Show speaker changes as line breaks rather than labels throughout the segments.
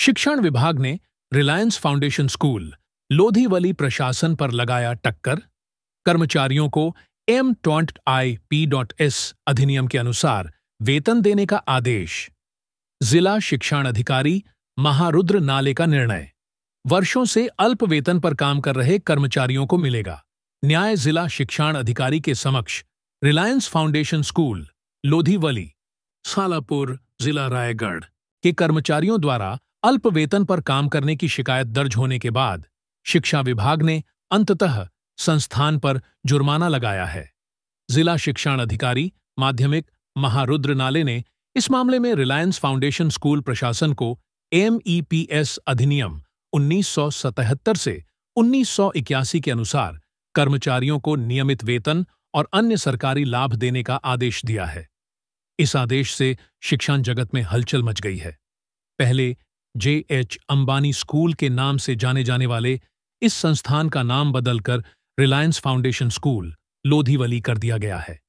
शिक्षण विभाग ने रिलायंस फाउंडेशन स्कूल लोधीवली प्रशासन पर लगाया टक्कर। कर्मचारियों को M.I.P.S अधिनियम के अनुसार वेतन देने का आदेश। जिला शिक्षण अधिकारी महारुद्र नाले का निर्णय। वर्षों से अल्प वेतन पर काम कर रहे कर्मचारियों को मिलेगा न्याय। जिला शिक्षण अधिकारी के समक्ष रिलायंस फाउंडेशन स्कूल लोधीवली सालापुर जिला रायगढ़ के कर्मचारियों द्वारा अल्प वेतन पर काम करने की शिकायत दर्ज होने के बाद शिक्षा विभाग ने अंततः संस्थान पर जुर्माना लगाया है। जिला शिक्षण अधिकारी माध्यमिक महारुद्र नाले ने इस मामले में रिलायंस फाउंडेशन स्कूल प्रशासन को MEPS अधिनियम 1977 से 1981 के अनुसार कर्मचारियों को नियमित वेतन और अन्य सरकारी लाभ देने का आदेश दिया है। इस आदेश से शिक्षण जगत में हलचल मच गई है। पहले JH अंबानी स्कूल के नाम से जाने जाने वाले इस संस्थान का नाम बदलकर रिलायंस फाउंडेशन स्कूल लोधीवली कर दिया गया है।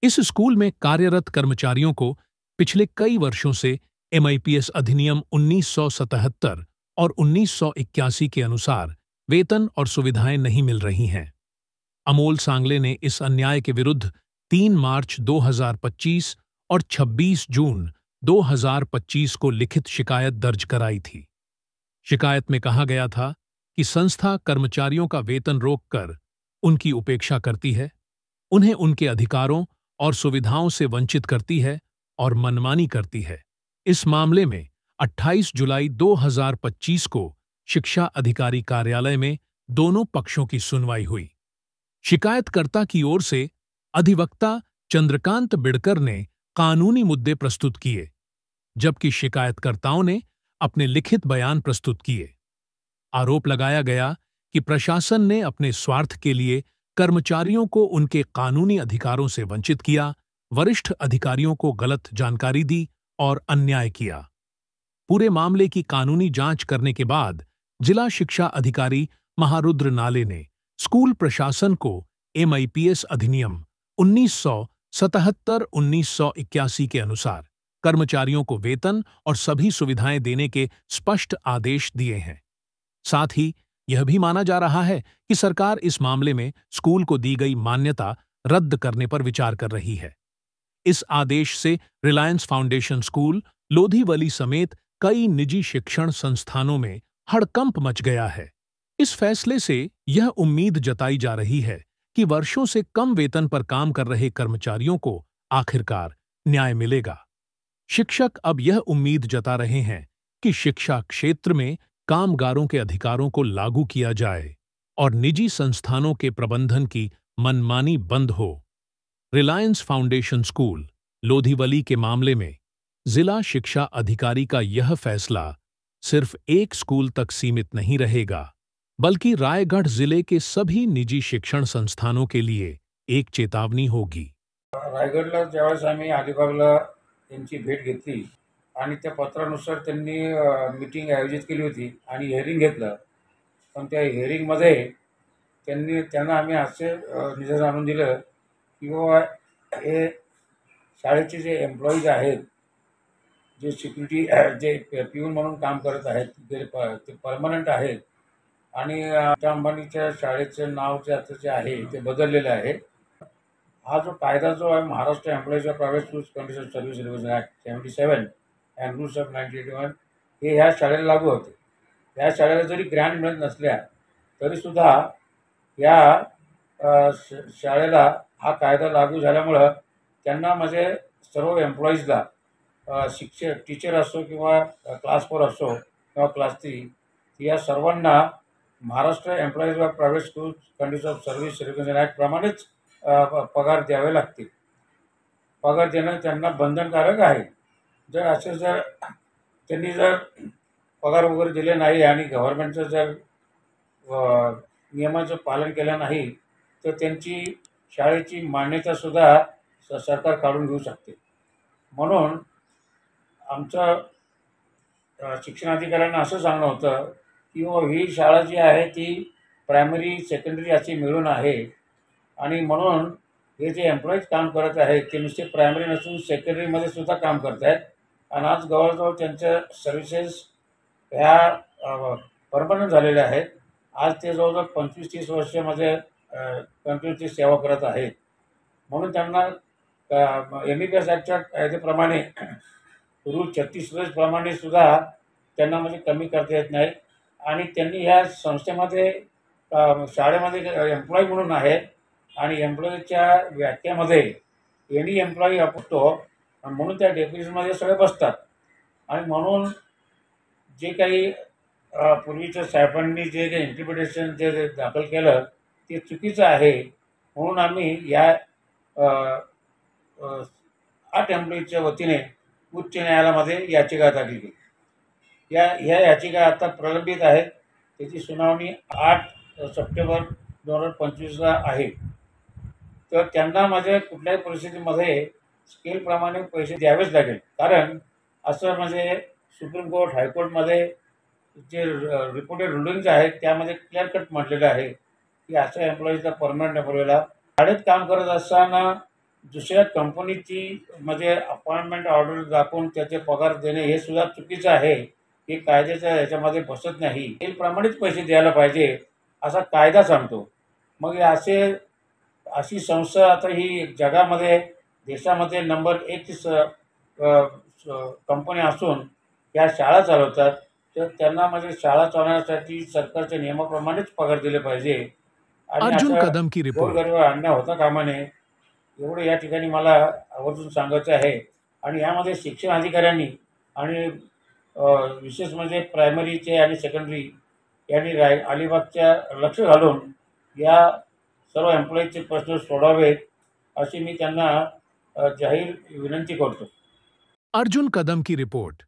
इस स्कूल में कार्यरत कर्मचारियों को पिछले कई वर्षों से MIPS अधिनियम 1977 और 1981 के अनुसार वेतन और सुविधाएं नहीं मिल रही हैं। अमोल सांगले ने इस अन्याय के विरुद्ध 3 मार्च 2025 और 26 जून 2025 को लिखित शिकायत दर्ज कराई थी। शिकायत में कहा गया था कि संस्था कर्मचारियों का वेतन रोककर उनकी उपेक्षा करती है, उन्हें उनके अधिकारों और सुविधाओं से वंचित करती है और मनमानी करती है। इस मामले में 28 जुलाई 2025 को शिक्षा अधिकारी कार्यालय में दोनों पक्षों की सुनवाई हुई। शिकायतकर्ता की ओर से अधिवक्ता चंद्रकांत बिडकर ने कानूनी मुद्दे प्रस्तुत किए, जबकि शिकायतकर्ताओं ने अपने लिखित बयान प्रस्तुत किए। आरोप लगाया गया कि प्रशासन ने अपने स्वार्थ के लिए कर्मचारियों को उनके कानूनी अधिकारों से वंचित किया, वरिष्ठ अधिकारियों को गलत जानकारी दी और अन्याय किया। पूरे मामले की कानूनी जांच करने के बाद जिला शिक्षा अधिकारी महारुद्र नाले ने स्कूल प्रशासन को MIPS अधिनियम 1977-1981 के अनुसार कर्मचारियों को वेतन और सभी सुविधाएं देने के स्पष्ट आदेश दिए हैं। साथ ही यह भी माना जा रहा है कि सरकार इस मामले में स्कूल को दी गई मान्यता रद्द करने पर विचार कर रही है। इस आदेश से रिलायंस फाउंडेशन स्कूल लोधीवली समेत कई निजी शिक्षण संस्थानों में हड़कंप मच गया है। इस फैसले से यह उम्मीद जताई जा रही है कि वर्षों से कम वेतन पर काम कर रहे कर्मचारियों को आखिरकार न्याय मिलेगा। शिक्षक अब यह उम्मीद जता रहे हैं कि शिक्षा क्षेत्र में कामगारों के अधिकारों को लागू किया जाए और निजी संस्थानों के प्रबंधन की मनमानी बंद हो। रिलायंस फाउंडेशन स्कूल लोधीवली के मामले में जिला शिक्षा अधिकारी का यह फैसला सिर्फ एक स्कूल तक सीमित नहीं रहेगा, बल्कि रायगढ़ जिले के सभी निजी शिक्षण संस्थानों के लिए एक चेतावनी होगी।
रायगडला ज्यावेळेस आम्ही अलिबागला त्यांची भेट घेतली आणि त्या पत्रानुसार त्यांनी मीटिंग आयोजित केली होती आणि हिअरिंग घेतलं, पण त्या हिअरिंगमध्ये त्यांना आम्ही असे निवेदन आणून दिलं की बाबा हे शाळेचे जे एम्प्लॉईज आहेत, जे सिक्युरिटी जे पिऊन म्हणून काम करत आहेत, ते परमनंट आहेत आणि अंबानीच्या शाळेचं नाव जे आता जे आहे ते बदललेलं आहे। हा जो कायदा जो आहे Maharashtra employees of private schools condition service revision act 77 and rules of 1981 हे ह्या शाळेला लागू होते। या शाळेला जरी ग्रँट मिळत नसल्या तरीसुद्धा या शाळेला हा कायदा लागू झाल्यामुळं त्यांना म्हणजे सर्व एम्प्लॉईजला शिक्षक टीचर असो किंवा क्लास 4 असो किंवा क्लास 3 या सर्वांना Maharashtra employees of private schools condition of service revision act प्रमाणेच पगार द्यावे लागतील। पगार देणं त्यांना बंधनकारक आहे। जर त्यांनी पगार वगैरे दिले नाही आणि गव्हर्नमेंटचं जर नियमाचं पालन केलं नाही तर त्यांची शाळेची मान्यतासुद्धा सरकार काढून घेऊ शकते। म्हणून आमचं शिक्षणाधिकाऱ्यांना असं सांगणं होतं की ही शाळा जी आहे ती प्रायमरी सेकंडरी अशी मिळून आहे आणि म्हणून हे जे एम्प्लॉईज काम करत आहेत ते नुसते प्रायमरी नसून सेकंडरीमध्ये सुद्धा काम करत आहेत आणि आज जवळजवळ त्यांच्या सर्व्हिसेस ह्या परमनंट झालेल्या आहेत. आज ते जवळजवळ 25-30 वर्षामध्ये कंटिन्यूची सेवा करत आहेत. म्हणून त्यांना एम-बी-बी-एस ॲक्टच्या कायद्याप्रमाणे रूल 36 प्रमाणे सुद्धा त्यांना म्हणजे कमी करता येत नाही आणि त्यांनी ह्या संस्थेमध्ये शाळेमध्ये एम्प्लॉई म्हणून आहे आणि एम्प्लॉईच्या व्याख्यामध्ये एनी एम्प्लॉई असतो म्हणून त्या डेप्युटीजमध्ये सगळे बसतात आणि म्हणून जे काही पूर्वीच्या साहेबांनी जे काही इंटरप्रिटेशन जे दाखल केलं ते चुकीचं आहे. म्हणून आम्ही या अ, अ, 8 एम्प्लॉईच्या वतीने उच्च न्यायालयामध्ये याचिका दाखल केली. ह्या याचिका आता प्रलंबित आहेत. त्याची सुनावणी 8 सप्टेंबर 2025ला आहे. तर त्यांना माझ्या कुठल्याही परिस्थितीमध्ये स्केलप्रमाणे पैसे द्यावेच लागेल. कारण असं म्हणजे सुप्रीम कोर्ट, हायकोर्टमध्ये जे रिपोर्टेड रुलिंग्ज आहेत त्यामध्ये क्लिअर कट म्हटलेलं आहे की अशा एम्प्लॉईजला परमनंट एम्प्लॉईला शाळेत काम करत असताना दुसऱ्या कंपनीची म्हणजे अपॉइंटमेंट ऑर्डर दाखवून त्याचे पगार देणे हे सुद्धा चुकीचं आहे. हे कायद्याच्या ह्याच्यामध्ये बसत नाही. स्केलप्रमाणेच पैसे द्यायला पाहिजे असा कायदा सांगतो. मग हे अशी संस्था आता ही जगामध्ये देशामध्ये नंबर 1 कंपनी असून या शाळा चालवतात. तर त्यांना म्हणजे शाळा चालवण्यासाठी सरकारच्या नियमाप्रमाणेच पगार दिले पाहिजे आणि
अर्जुन
असं
कदम की रिपोर्ट।
गोरगरिबावर अन्याय होता कामा नये एवढं या ठिकाणी मला आवर्जून सांगायचं आहे. आणि यामध्ये शिक्षण अधिकाऱ्यांनी आणि विशेष म्हणजे प्रायमरीचे आणि सेकंडरी यांनी अलिबागच्या लक्ष घालून या सर्व एम्प्लॉईजचे प्रश्न सोडावेत अशी मी त्यांना जाहीर विनंती करतो.
अर्जुन कदम की रिपोर्ट।